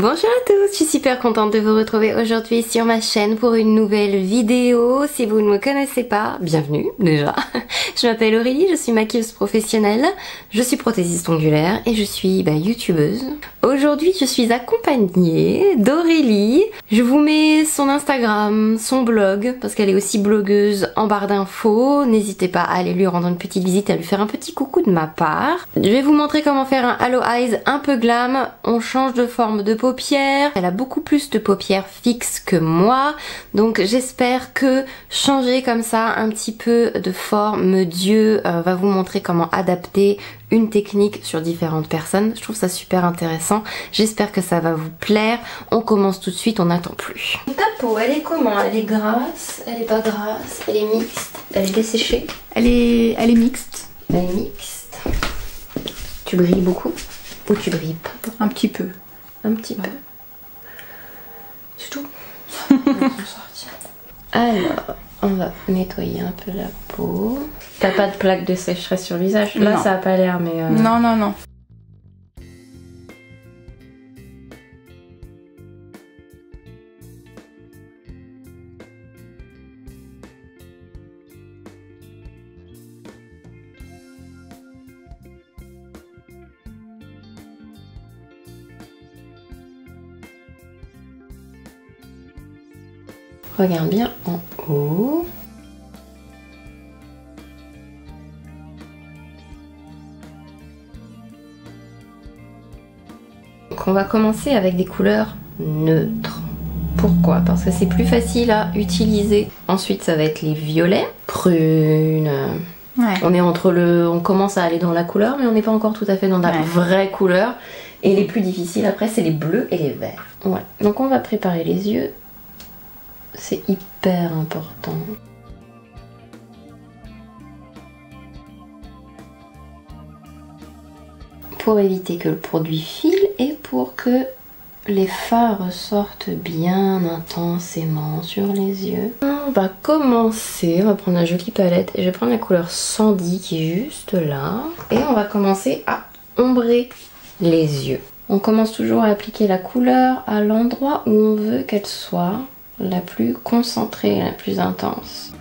Bonjour à tous, je suis super contente de vous retrouver aujourd'hui sur ma chaîne pour une nouvelle vidéo. Si vous ne me connaissez pas, bienvenue déjà. Je m'appelle Aurélie, je suis maquilleuse professionnelle, je suis prothésiste ongulaire et je suis youtubeuse. Aujourd'hui je suis accompagnée d'Aurélie. Je vous mets son Instagram, son blog, parce qu'elle est aussi blogueuse en barre d'infos. N'hésitez pas à aller lui rendre une petite visite, à lui faire un petit coucou de ma part. Je vais vous montrer comment faire un Halo Eyes un peu glam. On change de forme de paupières. Elle a beaucoup plus de paupières fixes que moi, donc j'espère que changer comme ça un petit peu de forme d'yeux va vous montrer comment adapter une technique sur différentes personnes. Je trouve ça super intéressant, j'espère que ça va vous plaire. On commence tout de suite, on n'attend plus. Ta peau, elle est comment? Elle est grasse? Elle est pas grasse? Elle est mixte? Elle est desséchée? Elle est mixte. Elle est mixte. Tu brilles beaucoup? Ou tu brilles pas? Un petit peu. Un petit peu. C'est tout. Alors, on va nettoyer un peu la peau. T'as pas de plaque de sécheresse sur le visage? Là, non. Ça a pas l'air, mais... Non, non, non. Regarde bien en haut. Donc on va commencer avec des couleurs neutres. Pourquoi? Parce que c'est plus facile à utiliser. Ensuite ça va être les violets, prunes. Ouais. On commence à aller dans la couleur, mais on n'est pas encore tout à fait dans la vraie couleur. Et les plus difficiles après c'est les bleus et les verts. Ouais. Donc on va préparer les yeux. C'est hyper important. Pour éviter que le produit file et pour que les fards ressortent bien intensément sur les yeux. On va commencer, on va prendre une jolie palette et je vais prendre la couleur Sandy qui est juste là. Et on va commencer à ombrer les yeux. On commence toujours à appliquer la couleur à l'endroit où on veut qu'elle soit la plus concentrée, la plus intense.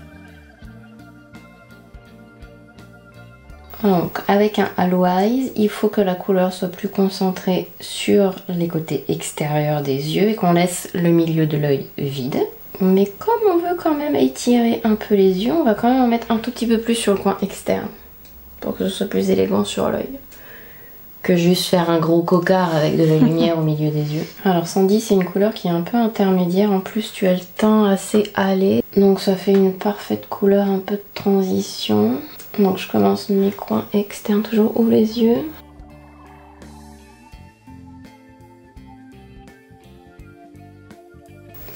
Donc avec un Halo Eyes, il faut que la couleur soit plus concentrée sur les côtés extérieurs des yeux et qu'on laisse le milieu de l'œil vide. Mais comme on veut quand même étirer un peu les yeux, on va quand même en mettre un tout petit peu plus sur le coin externe pour que ce soit plus élégant sur l'œil. Que juste faire un gros cocard avec de la lumière au milieu des yeux. Alors Sandy c'est une couleur qui est un peu intermédiaire, en plus tu as le teint assez hâlé, donc ça fait une parfaite couleur, un peu de transition. Donc je commence mes coins externes toujours où les yeux.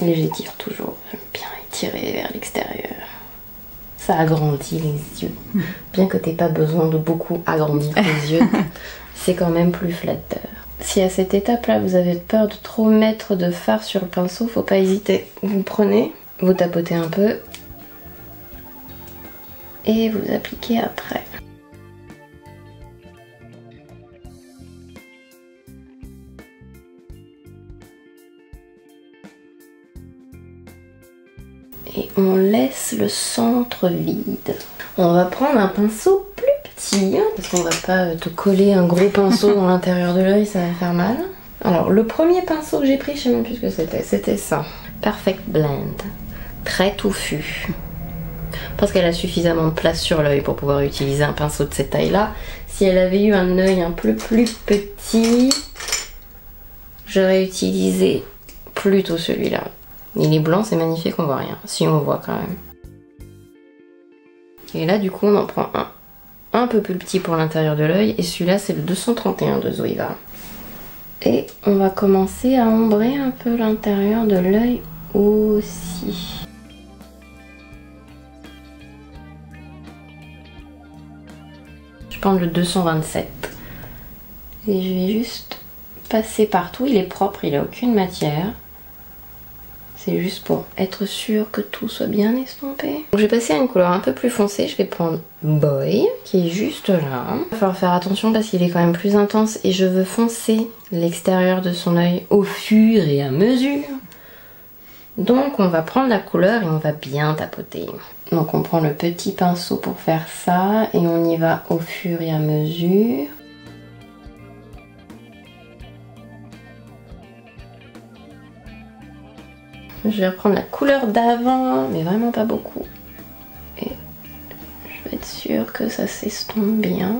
Et j'étire toujours, j'aime bien étirer vers l'extérieur. Ça agrandit les yeux. Bien que t'aies pas besoin de beaucoup agrandir les yeux. C'est quand même plus flatteur. Si à cette étape là vous avez peur de trop mettre de fard sur le pinceau, faut pas hésiter. Vous prenez, vous tapotez un peu et vous appliquez après. Et on laisse le centre vide. On va prendre un pinceau plus petit, parce qu'on va pas te coller un gros pinceau dans l'intérieur de l'œil, ça va faire mal. Alors le premier pinceau que j'ai pris, je sais même plus ce que c'était ça. Perfect Blend, très touffu. Parce qu'elle a suffisamment de place sur l'œil pour pouvoir utiliser un pinceau de cette taille là. Si elle avait eu un œil un peu plus petit, j'aurais utilisé plutôt celui-là. Il est blanc, c'est magnifique, on voit rien. Si on voit quand même. Et là du coup on en prend un peu plus petit pour l'intérieur de l'œil et celui-là c'est le 231 de Zoeva. Et on va commencer à ombrer un peu l'intérieur de l'œil aussi. Je prends le 227 et je vais juste passer partout, il est propre, il n'a aucune matière. C'est juste pour être sûr que tout soit bien estompé. Donc, je vais passer à une couleur un peu plus foncée. Je vais prendre Boy, qui est juste là. Il va falloir faire attention parce qu'il est quand même plus intense et je veux foncer l'extérieur de son œil au fur et à mesure. Donc on va prendre la couleur et on va bien tapoter. Donc on prend le petit pinceau pour faire ça et on y va au fur et à mesure. Je vais reprendre la couleur d'avant, mais vraiment pas beaucoup. Et je vais être sûre que ça s'estompe bien.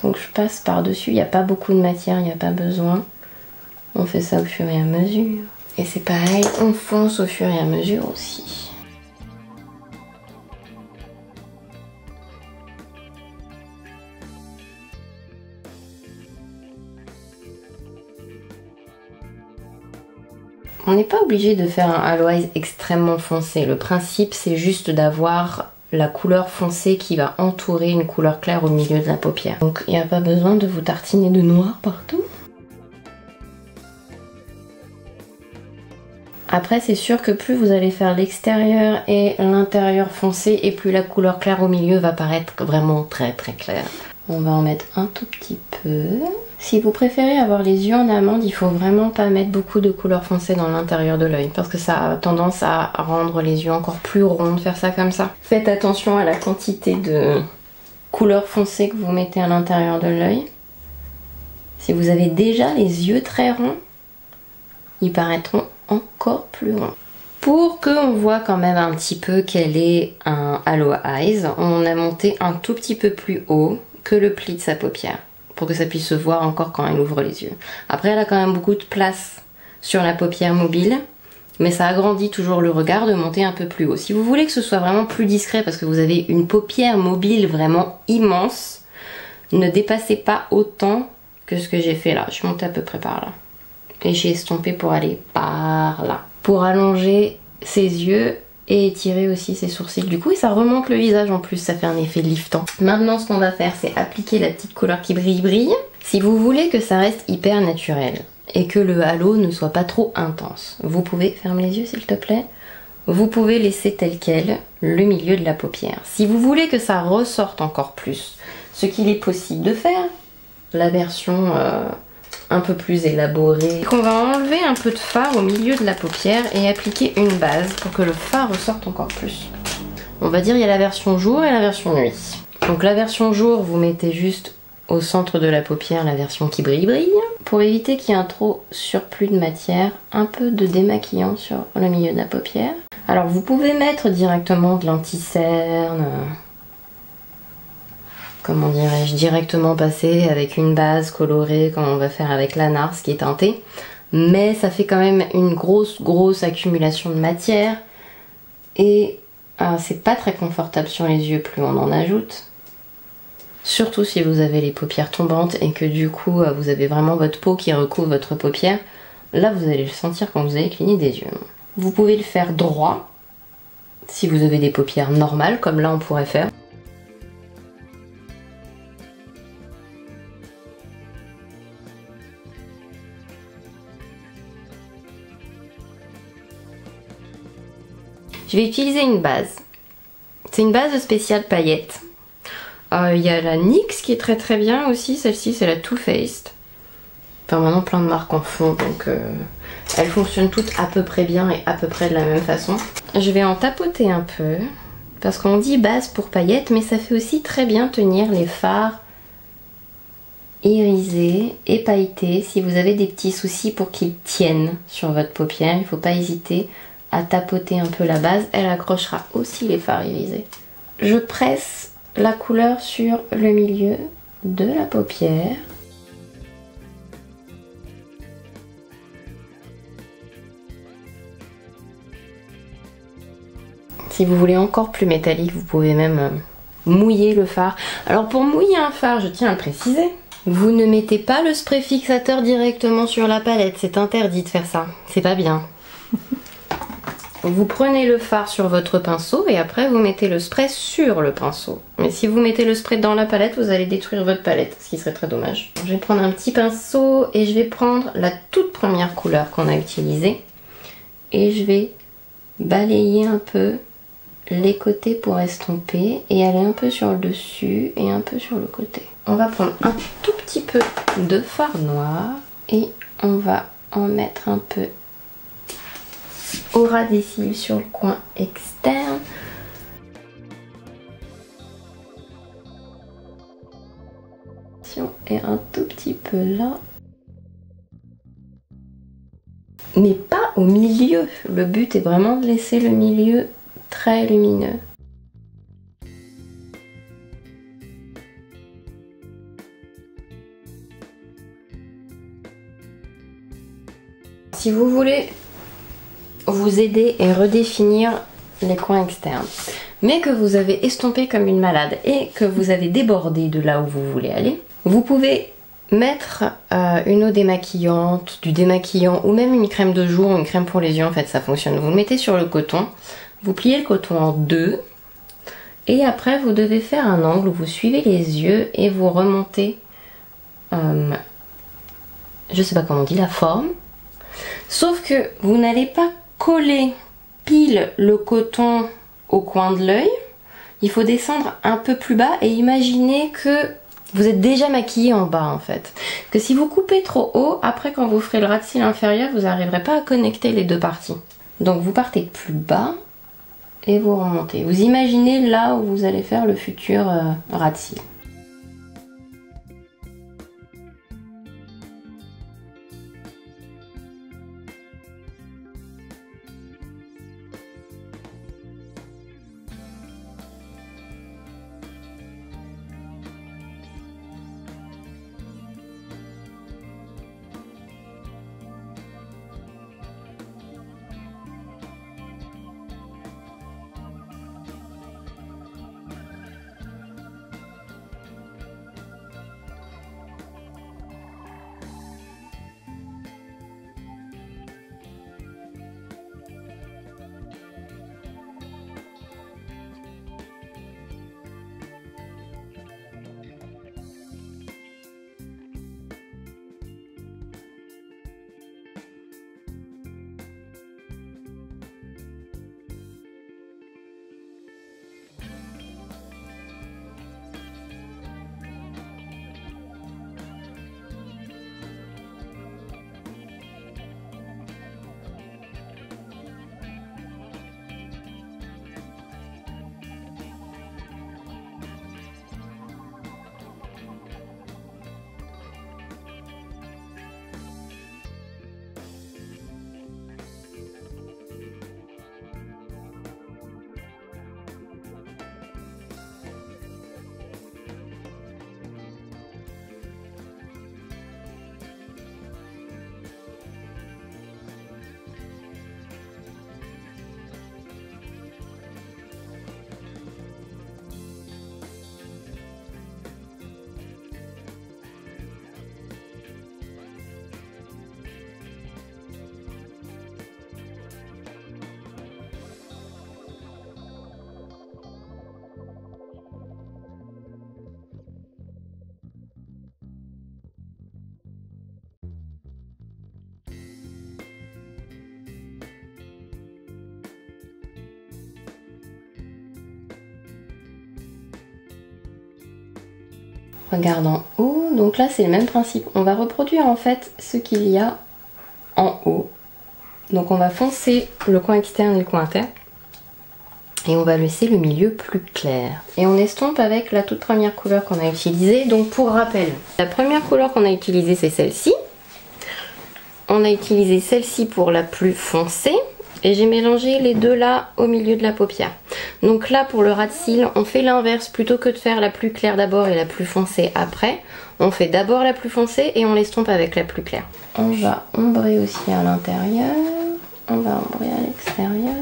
Donc je passe par-dessus, il n'y a pas beaucoup de matière, il n'y a pas besoin. On fait ça au fur et à mesure. Et c'est pareil, on fonce au fur et à mesure aussi. On n'est pas obligé de faire un halo eyes extrêmement foncé. Le principe, c'est juste d'avoir la couleur foncée qui va entourer une couleur claire au milieu de la paupière. Donc il n'y a pas besoin de vous tartiner de noir partout. Après, c'est sûr que plus vous allez faire l'extérieur et l'intérieur foncé, et plus la couleur claire au milieu va paraître vraiment très très claire. On va en mettre un tout petit peu. Si vous préférez avoir les yeux en amande, il faut vraiment pas mettre beaucoup de couleur foncée dans l'intérieur de l'œil parce que ça a tendance à rendre les yeux encore plus ronds de faire ça comme ça. Faites attention à la quantité de couleur foncée que vous mettez à l'intérieur de l'œil. Si vous avez déjà les yeux très ronds, ils paraîtront encore plus ronds. Pour qu'on voit quand même un petit peu quel est un halo eyes, on a monté un tout petit peu plus haut que le pli de sa paupière pour que ça puisse se voir encore quand elle ouvre les yeux. Après, elle a quand même beaucoup de place sur la paupière mobile, mais ça agrandit toujours le regard de monter un peu plus haut. Si vous voulez que ce soit vraiment plus discret parce que vous avez une paupière mobile vraiment immense, ne dépassez pas autant que ce que j'ai fait là. Je suis montée à peu près par là. Et j'ai estompé pour aller par là. Pour allonger ses yeux et étirer aussi ses sourcils du coup. Et ça remonte le visage en plus, ça fait un effet liftant. Maintenant, ce qu'on va faire, c'est appliquer la petite couleur qui brille. Si vous voulez que ça reste hyper naturel et que le halo ne soit pas trop intense, vous pouvez fermer les yeux s'il te plaît. Vous pouvez laisser tel quel le milieu de la paupière. Si vous voulez que ça ressorte encore plus, ce qu'il est possible de faire, la version un peu plus élaborée, on va enlever un peu de fard au milieu de la paupière et appliquer une base pour que le fard ressorte encore plus. On va dire il y a la version jour et la version nuit. Donc la version jour, vous mettez juste au centre de la paupière la version qui brille. Pour éviter qu'il y ait un trop surplus de matière, un peu de démaquillant sur le milieu de la paupière. Alors vous pouvez mettre directement de l'anti-cerne, comment dirais-je, directement passer avec une base colorée comme on va faire avec la NARS qui est teintée. Mais ça fait quand même une grosse accumulation de matière et c'est pas très confortable sur les yeux plus on en ajoute. Surtout si vous avez les paupières tombantes et que du coup vous avez vraiment votre peau qui recouvre votre paupière. Là vous allez le sentir quand vous allez cligner des yeux. Vous pouvez le faire droit si vous avez des paupières normales comme là on pourrait faire. Je vais utiliser une base. C'est une base spéciale paillettes. Il y a la NYX qui est très bien aussi. Celle-ci c'est la Too Faced. Enfin maintenant plein de marques en font donc elles fonctionnent toutes à peu près bien et à peu près de la même façon. Je vais en tapoter un peu parce qu'on dit base pour paillettes mais ça fait aussi très bien tenir les fards irisés et pailletés. Si vous avez des petits soucis pour qu'ils tiennent sur votre paupière, il ne faut pas hésiter à tapoter un peu la base, elle accrochera aussi les fards irisés. Je presse la couleur sur le milieu de la paupière. Si vous voulez encore plus métallique, vous pouvez même mouiller le fard. Alors pour mouiller un fard, je tiens à le préciser, vous ne mettez pas le spray fixateur directement sur la palette, c'est interdit de faire ça, c'est pas bien. Vous prenez le fard sur votre pinceau et après vous mettez le spray sur le pinceau. Mais si vous mettez le spray dans la palette, vous allez détruire votre palette, ce qui serait très dommage. Je vais prendre un petit pinceau et je vais prendre la toute première couleur qu'on a utilisée. et je vais balayer un peu les côtés pour estomper et aller un peu sur le dessus et un peu sur le côté. On va prendre un tout petit peu de fard noir et on va en mettre un peu au ras des cils sur le coin externe. Et un tout petit peu là. Mais pas au milieu. Le but est vraiment de laisser le milieu très lumineux. Si vous voulez vous aider et redéfinir les coins externes, mais que vous avez estompé comme une malade et que vous avez débordé de là où vous voulez aller, vous pouvez mettre une eau démaquillante, du démaquillant ou même une crème de jour ou une crème pour les yeux, en fait ça fonctionne. Vous le mettez sur le coton, vous pliez le coton en deux et après vous devez faire un angle où vous suivez les yeux et vous remontez, je sais pas comment on dit, la forme. Sauf que vous n'allez pas coller pile le coton au coin de l'œil, il faut descendre un peu plus bas et imaginer que vous êtes déjà maquillé en bas en fait. Que si vous coupez trop haut, après quand vous ferez le ras de cils inférieur, vous n'arriverez pas à connecter les deux parties. Donc vous partez de plus bas et vous remontez. Vous imaginez là où vous allez faire le futur ras de cils. Regarde en haut, donc là c'est le même principe. On va reproduire en fait ce qu'il y a en haut. Donc on va foncer le coin externe et le coin interne. Et on va laisser le milieu plus clair. Et on estompe avec la toute première couleur qu'on a utilisée. Donc pour rappel, la première couleur qu'on a utilisée c'est celle-ci. On a utilisé celle-ci pour la plus foncée. Et j'ai mélangé les deux là au milieu de la paupière. Donc là pour le ras de cils, on fait l'inverse. Plutôt que de faire la plus claire d'abord et la plus foncée après, on fait d'abord la plus foncée et on l'estompe avec la plus claire. On va ombrer aussi à l'intérieur. On va ombrer à l'extérieur.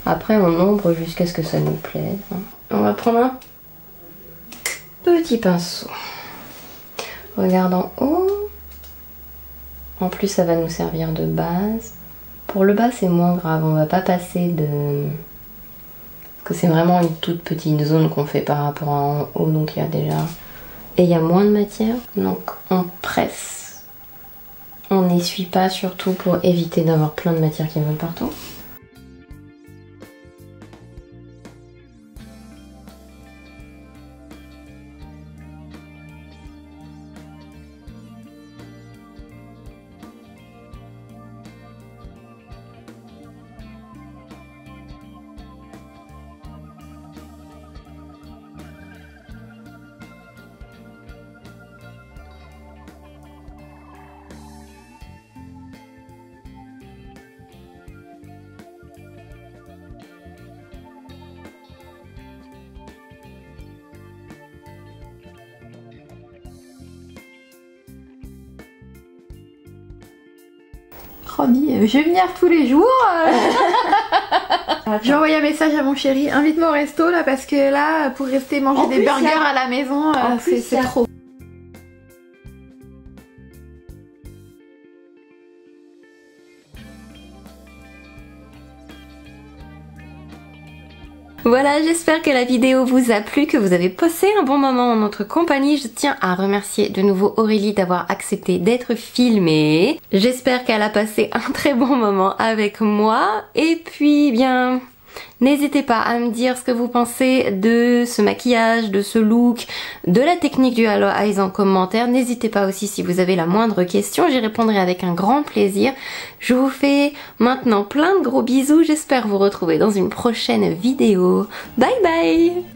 Après on ombre jusqu'à ce que ça nous plaise. On va prendre un petit pinceau. Regarde en haut. En plus ça va nous servir de base. Pour le bas c'est moins grave, on va pas passer de... Parce que c'est vraiment une toute petite zone qu'on fait par rapport à en haut, donc il y a déjà et il y a moins de matière, donc on presse. On n'essuie pas surtout pour éviter d'avoir plein de matière qui vole partout. Roby, je vais venir tous les jours. J'ai envoyé un message à mon chéri, invite-moi au resto là parce que là, pour rester manger des burgers à la maison, c'est trop. Voilà, j'espère que la vidéo vous a plu, que vous avez passé un bon moment en notre compagnie. Je tiens à remercier de nouveau Aurélie d'avoir accepté d'être filmée. J'espère qu'elle a passé un très bon moment avec moi. Et puis, bien, n'hésitez pas à me dire ce que vous pensez de ce maquillage, de ce look, de la technique du Halo Eyes en commentaire. N'hésitez pas aussi si vous avez la moindre question, j'y répondrai avec un grand plaisir. Je vous fais maintenant plein de gros bisous, j'espère vous retrouver dans une prochaine vidéo. Bye bye!